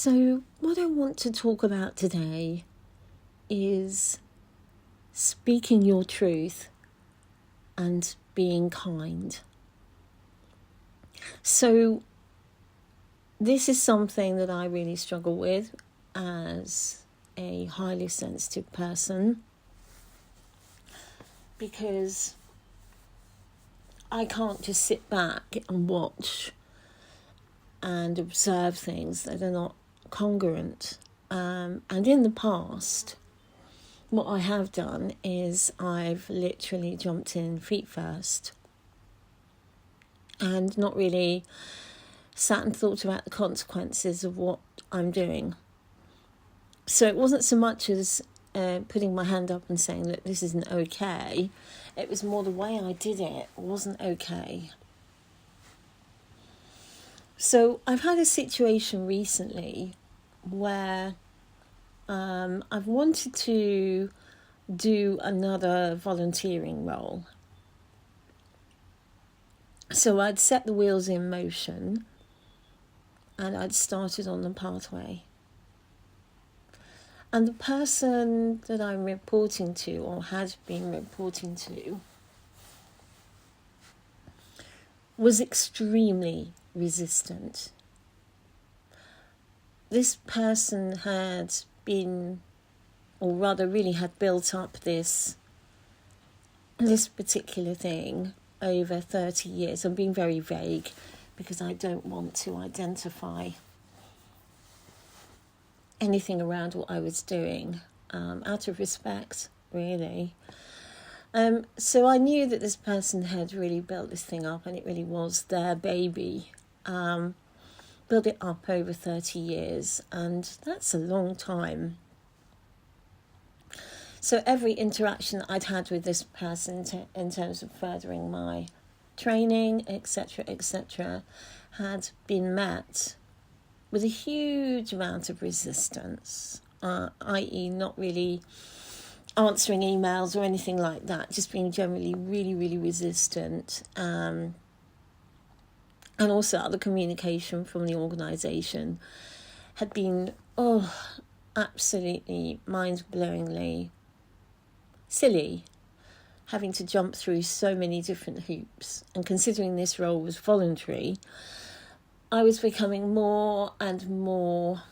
So, what I want to talk about today is speaking your truth and being kind. So, this is something that I really struggle with as a highly sensitive person, because I can't just sit back and watch and observe things that are not congruent. And in the past, what I have done is I've literally jumped in feet first and not really sat and thought about the consequences of what I'm doing. So it wasn't so much as putting my hand up and saying, look, this isn't okay. It was more the way I did it wasn't okay. So I've had a situation recently where I've wanted to do another volunteering role. So I'd set the wheels in motion and I'd started on the pathway. And the person that I'm reporting to, or had been reporting to, was extremely resistant. This person had been, or rather really had built up this particular thing over 30 years. I'm being very vague because I don't want to identify anything around what I was doing, out of respect, really. So I knew that this person had really built this thing up, and it really was their baby. Built it up over 30 years, and that's a long time. So every interaction I'd had with this person in terms of furthering my training, etc., had been met with a huge amount of resistance, i.e. not really answering emails or anything like that, just being generally really, really resistant. And also other communication from the organisation had been, absolutely mind-blowingly silly, having to jump through so many different hoops. And considering this role was voluntary, I was becoming more and more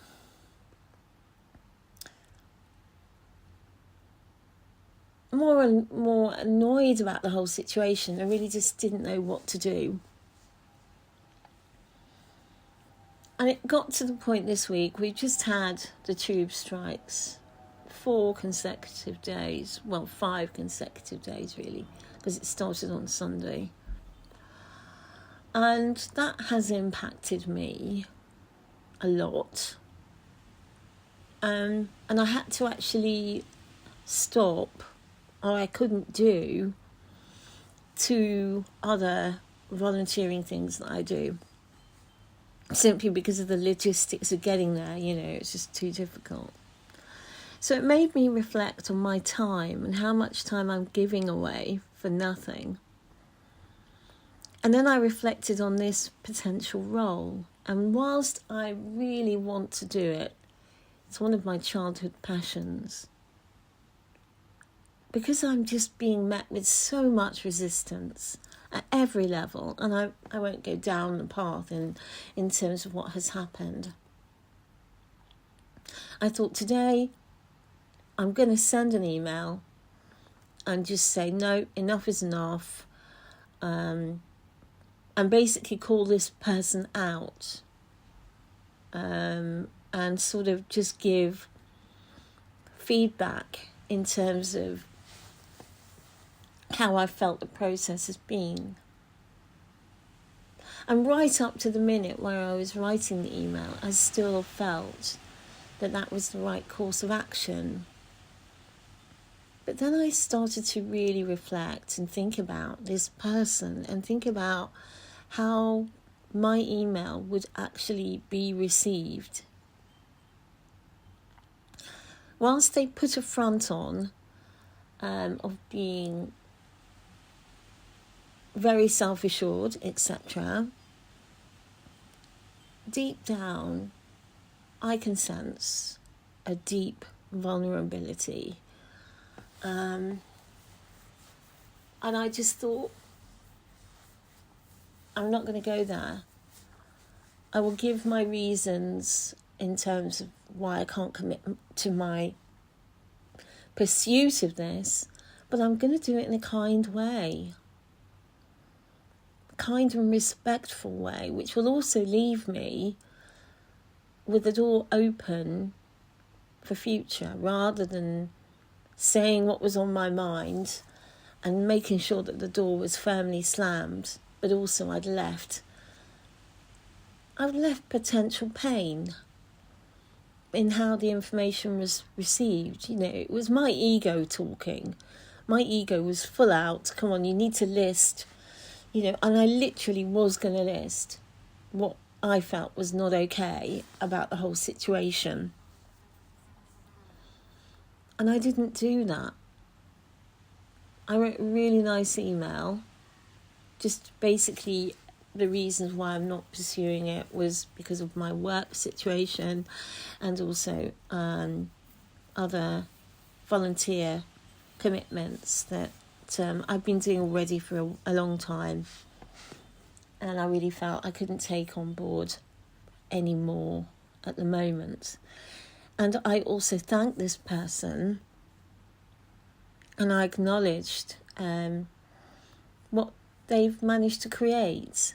annoyed about the whole situation. I really just didn't know what to do. And it got to the point this week, we just had the tube strikes, 4 consecutive days, 5 consecutive days really, because it started on Sunday. And that has impacted me a lot. And I had to actually stop, or I couldn't do, 2 other volunteering things that I do. Simply because of the logistics of getting there, it's just too difficult. So it made me reflect on my time and how much time I'm giving away for nothing. And then I reflected on this potential role. And whilst I really want to do it, it's one of my childhood passions. Because I'm just being met with so much resistance at every level, and I won't go down the path in terms of what has happened. I thought today I'm going to send an email and just say, no, enough is enough, and basically call this person out, and sort of just give feedback in terms of how I felt the process has been. And right up to the minute where I was writing the email, I still felt that was the right course of action. But then I started to really reflect and think about this person and think about how my email would actually be received. Whilst they put a front on of being very self-assured, etc., deep down, I can sense a deep vulnerability. And I just thought, I'm not going to go there. I will give my reasons in terms of why I can't commit to my pursuit of this, but I'm going to do it in a kind way. Kind and respectful way, which will also leave me with the door open for future, rather than saying what was on my mind and making sure that the door was firmly slammed, but also I'd left potential pain in how the information was received. You know, it was my ego talking. My ego was full out. Come on, you need to list, and I literally was going to list what I felt was not okay about the whole situation. And I didn't do that. I wrote a really nice email, just basically the reasons why I'm not pursuing it was because of my work situation and also other volunteer commitments that I've been doing already for a long time, and I really felt I couldn't take on board any more at the moment. And I also thanked this person, and I acknowledged what they've managed to create,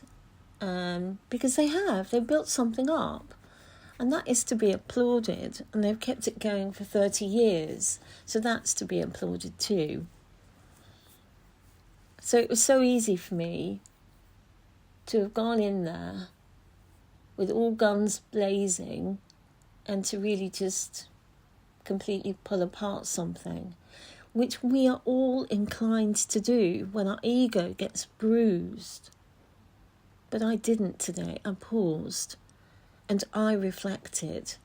because they've built something up, and that is to be applauded, and they've kept it going for 30 years, so that's to be applauded too. So it was so easy for me to have gone in there with all guns blazing and to really just completely pull apart something, which we are all inclined to do when our ego gets bruised. But I didn't today. I paused and I reflected.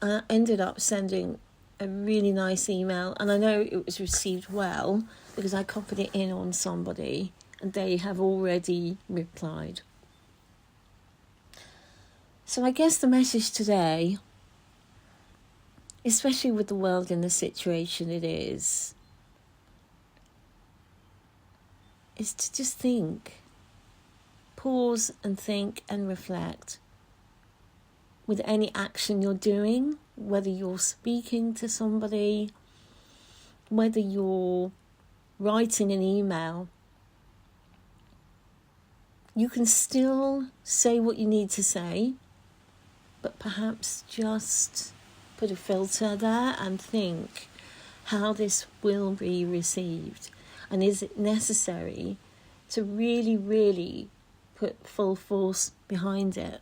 I ended up sending a really nice email, and I know it was received well because I copied it in on somebody and they have already replied. So I guess the message today, especially with the world in the situation it is to just think, pause and think and reflect with any action you're doing, whether you're speaking to somebody, whether you're writing an email. You can still say what you need to say, but perhaps just put a filter there and think how this will be received. And is it necessary to really, really put full force behind it?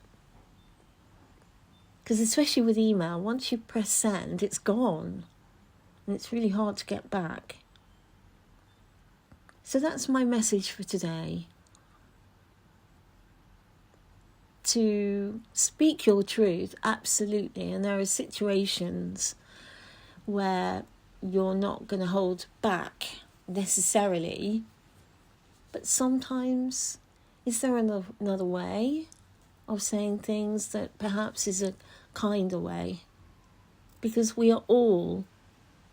Because especially with email, once you press send, it's gone. And it's really hard to get back. So that's my message for today. To speak your truth, absolutely. And there are situations where you're not going to hold back necessarily. But sometimes, is there another way of saying things that perhaps is a kinder way? Because we are all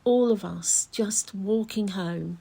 of us, just walking home